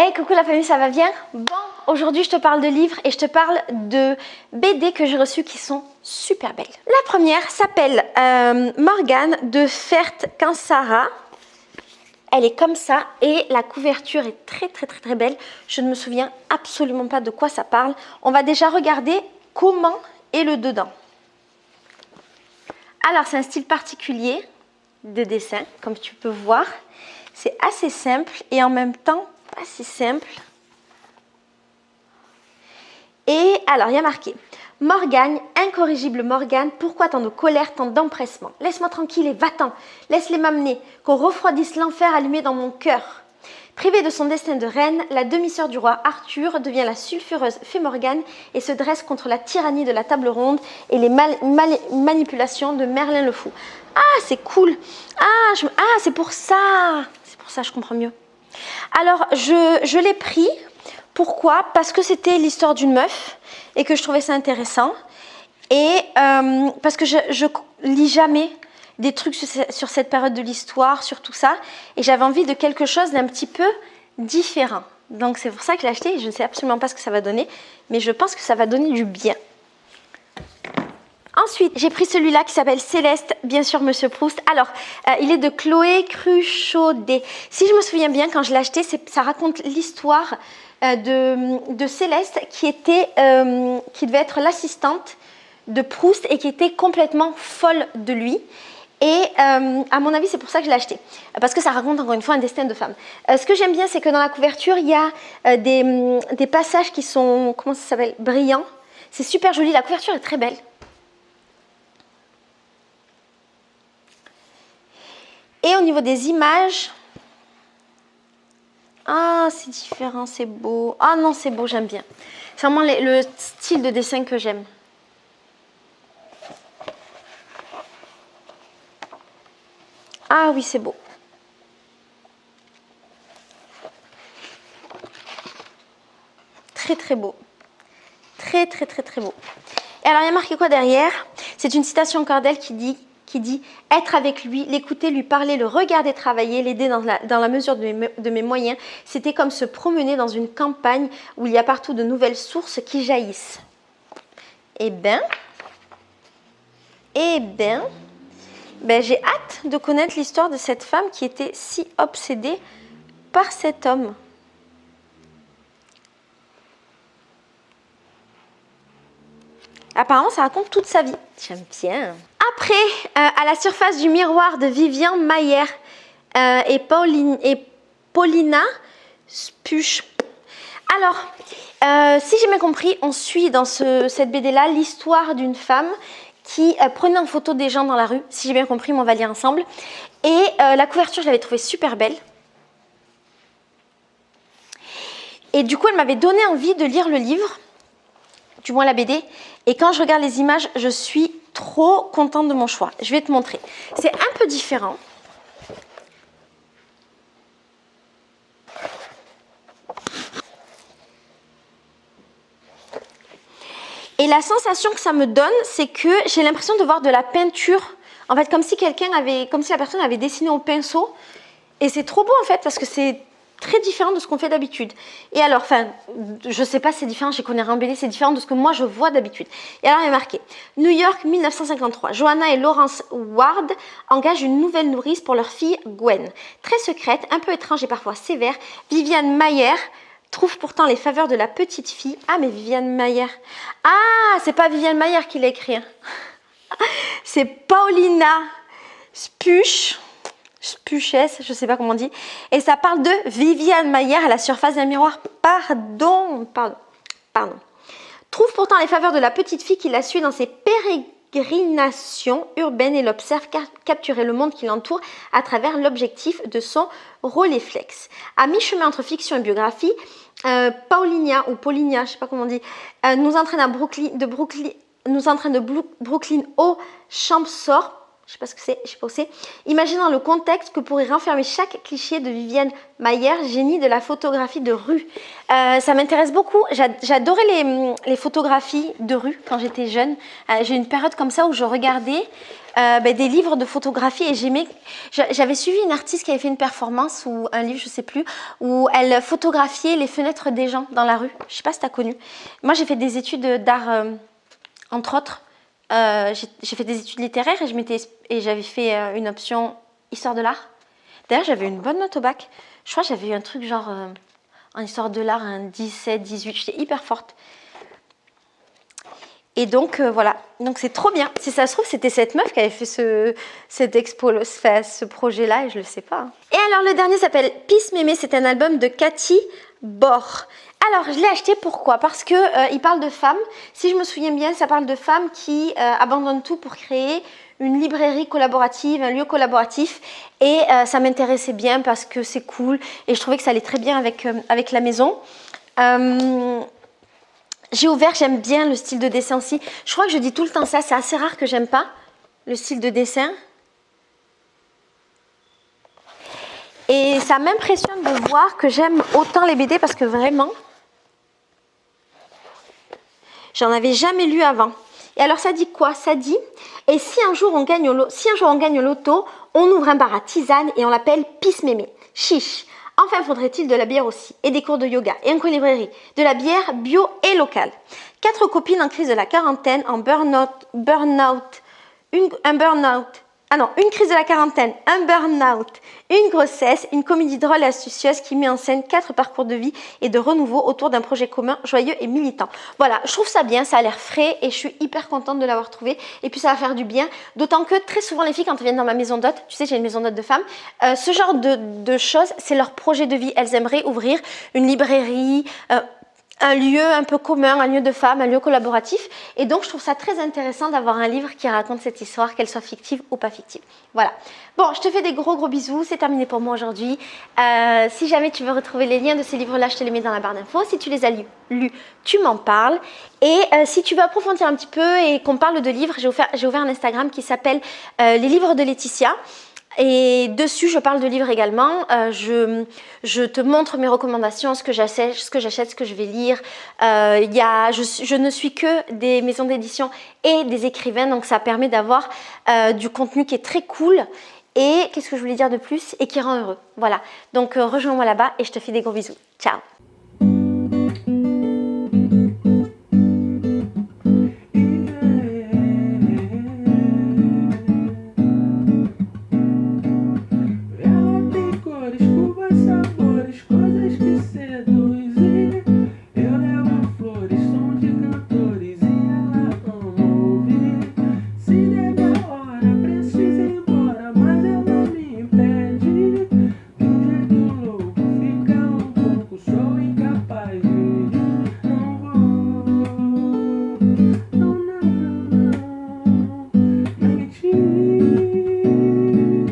Hey, coucou la famille, ça va bien? Bon, aujourd'hui je te parle de livres et je te parle de BD que j'ai reçues qui sont super belles. La première s'appelle Morgane de Fert Kansara. Elle est comme ça et la couverture est très belle. Je ne me souviens absolument pas de quoi ça parle. On va déjà regarder comment est le dedans. Alors c'est un style particulier de dessin, comme tu peux voir. C'est assez simple et en même temps pas si simple. Et alors il y a marqué Morgane, incorrigible Morgane, pourquoi tant de colère, tant d'empressement? Laisse-moi tranquille et va-t'en, laisse-les m'amener, qu'on refroidisse l'enfer allumé dans mon cœur. Privée de son destin de reine, la demi-sœur du roi Arthur devient la sulfureuse fée Morgane et se dresse contre la tyrannie de la table ronde et les manipulations de Merlin le Fou. Ah, c'est cool. C'est pour ça. C'est pour ça, je comprends mieux. Alors, je l'ai pris. Pourquoi? Parce que c'était l'histoire d'une meuf et que je trouvais ça intéressant. Et parce que je lis jamais des trucs sur cette période de l'histoire, sur tout ça. Et j'avais envie de quelque chose d'un petit peu différent. Donc c'est pour ça que je l'ai acheté. Je ne sais absolument pas ce que ça va donner. Mais je pense que ça va donner du bien. Ensuite, j'ai pris celui-là qui s'appelle Céleste, bien sûr Monsieur Proust. Alors, il est de Chloé Cruchaudet. Si je me souviens bien, quand je l'ai acheté, ça raconte l'histoire de Céleste qui devait être l'assistante de Proust et qui était complètement folle de lui. Et à mon avis, c'est pour ça que je l'ai acheté. Parce que ça raconte encore une fois un destin de femme. Ce que j'aime bien, c'est que dans la couverture, il y a des passages qui sont, comment ça s'appelle, brillants. C'est super joli, la couverture est très belle. Et au niveau des images, ah c'est différent, c'est beau. Ah non, c'est beau, j'aime bien. C'est vraiment le style de dessin que j'aime. Ah oui, c'est beau. Très beau. Très beau. Et alors il y a marqué quoi derrière? C'est une citation encore d'elle qui dit être avec lui, l'écouter, lui parler, le regarder travailler, l'aider dans la mesure de mes moyens. C'était comme se promener dans une campagne où il y a partout de nouvelles sources qui jaillissent. Eh ben, j'ai hâte de connaître l'histoire de cette femme qui était si obsédée par cet homme. Apparemment, ça raconte toute sa vie. J'aime bien. Après, à la surface du miroir de Vivian Maier et Paulina Spuch. Alors, si j'ai bien compris, on suit dans cette BD-là l'histoire d'une femme qui prenait en photo des gens dans la rue. Si j'ai bien compris, mais on va lire ensemble. Et la couverture, je l'avais trouvée super belle. Et du coup, elle m'avait donné envie de lire le livre, du moins la BD. Et quand je regarde les images, je suis trop contente de mon choix. Je vais te montrer. C'est un peu différent. Et la sensation que ça me donne, c'est que j'ai l'impression de voir de la peinture. En fait, comme si la personne avait dessiné au pinceau. Et c'est trop beau en fait, parce que c'est très différent de ce qu'on fait d'habitude. Et alors, je sais pas si c'est différent, j'y connais rien en BD, c'est différent de ce que moi je vois d'habitude. Et alors, il y a marqué New York 1953. Joanna et Lawrence Ward engagent une nouvelle nourrice pour leur fille Gwen. Très secrète, un peu étrange et parfois sévère, Viviane Maier trouve pourtant les faveurs de la petite fille. Ah, mais Viviane Maier. Ah, c'est pas Viviane Maier qui l'a écrit. C'est Paulina Spuch. Spuchès, je sais pas comment on dit. Et ça parle de Viviane Maier à la surface d'un miroir. Pardon. Trouve pourtant les faveurs de la petite fille qui la suit dans ses pérégrinations urbaines et l'observe capturer le monde qui l'entoure à travers l'objectif de son Rolleiflex. À mi-chemin entre fiction et biographie, Paulinia, je sais pas comment on dit, nous entraîne de Brooklyn au Champsor. Je sais pas ce que c'est, je sais pas où c'est. Imaginant le contexte que pourrait renfermer chaque cliché de Viviane Mayer, génie de la photographie de rue. Ça m'intéresse beaucoup. J'adorais les photographies de rue quand j'étais jeune. J'ai eu une période comme ça où je regardais des livres de photographie et j'aimais. J'avais suivi une artiste qui avait fait une performance ou un livre, je sais plus, où elle photographiait les fenêtres des gens dans la rue. Je sais pas si tu as connu. Moi, j'ai fait des études d'art, entre autres. J'ai fait des études littéraires et j'avais fait une option histoire de l'art. D'ailleurs, j'avais une bonne note au bac. Je crois que j'avais eu un truc genre en histoire de l'art, un 17, 18. J'étais hyper forte. Et donc, voilà. Donc, c'est trop bien. Si ça se trouve, c'était cette meuf qui avait fait cette expo, ce projet-là, et je le sais pas. Et alors, le dernier s'appelle Peace Mémé. C'est un album de Cathy Bor. Alors, je l'ai acheté, pourquoi? Parce que il parle de femmes. Si je me souviens bien, ça parle de femmes qui abandonnent tout pour créer une librairie collaborative, un lieu collaboratif. Et ça m'intéressait bien parce que c'est cool. Et je trouvais que ça allait très bien avec la maison. J'ai ouvert, j'aime bien le style de dessin aussi. Je crois que je dis tout le temps ça, c'est assez rare que j'aime pas le style de dessin. Et ça m'impressionne de voir que j'aime autant les BD parce que vraiment, j'en avais jamais lu avant. Et alors ça dit quoi? Ça dit, et si un jour on gagne au loto, on ouvre un bar à tisane et on l'appelle Peace Mémé. Chiche. Enfin, faudrait-il de la bière aussi, et des cours de yoga, et un coin librairie, de la bière bio et locale. 4 copines en crise de la quarantaine, en une crise de la quarantaine, un burn-out, une grossesse, une comédie drôle et astucieuse qui met en scène 4 parcours de vie et de renouveau autour d'un projet commun, joyeux et militant. Voilà, je trouve ça bien, ça a l'air frais et je suis hyper contente de l'avoir trouvé. Et puis ça va faire du bien, d'autant que très souvent les filles quand elles viennent dans ma maison d'hôte, tu sais j'ai une maison d'hôte de femmes, ce genre de choses, c'est leur projet de vie. Elles aimeraient ouvrir une librairie, un lieu un peu commun, un lieu de femmes, un lieu collaboratif. Et donc, je trouve ça très intéressant d'avoir un livre qui raconte cette histoire, qu'elle soit fictive ou pas fictive. Voilà. Bon, je te fais des gros bisous. C'est terminé pour moi aujourd'hui. Si jamais tu veux retrouver les liens de ces livres-là, je te les mets dans la barre d'infos. Si tu les as lus, tu m'en parles. Et si tu veux approfondir un petit peu et qu'on parle de livres, j'ai ouvert un Instagram qui s'appelle Les livres de Laetitia. Et dessus, je parle de livres également. Je te montre mes recommandations, ce que j'achète, ce que je vais lire. Je ne suis que des maisons d'édition et des écrivains, donc ça permet d'avoir du contenu qui est très cool. Et qu'est-ce que je voulais dire de plus? Et qui rend heureux. Voilà. Donc rejoins-moi là-bas et je te fais des gros bisous. Ciao! Sou incapaz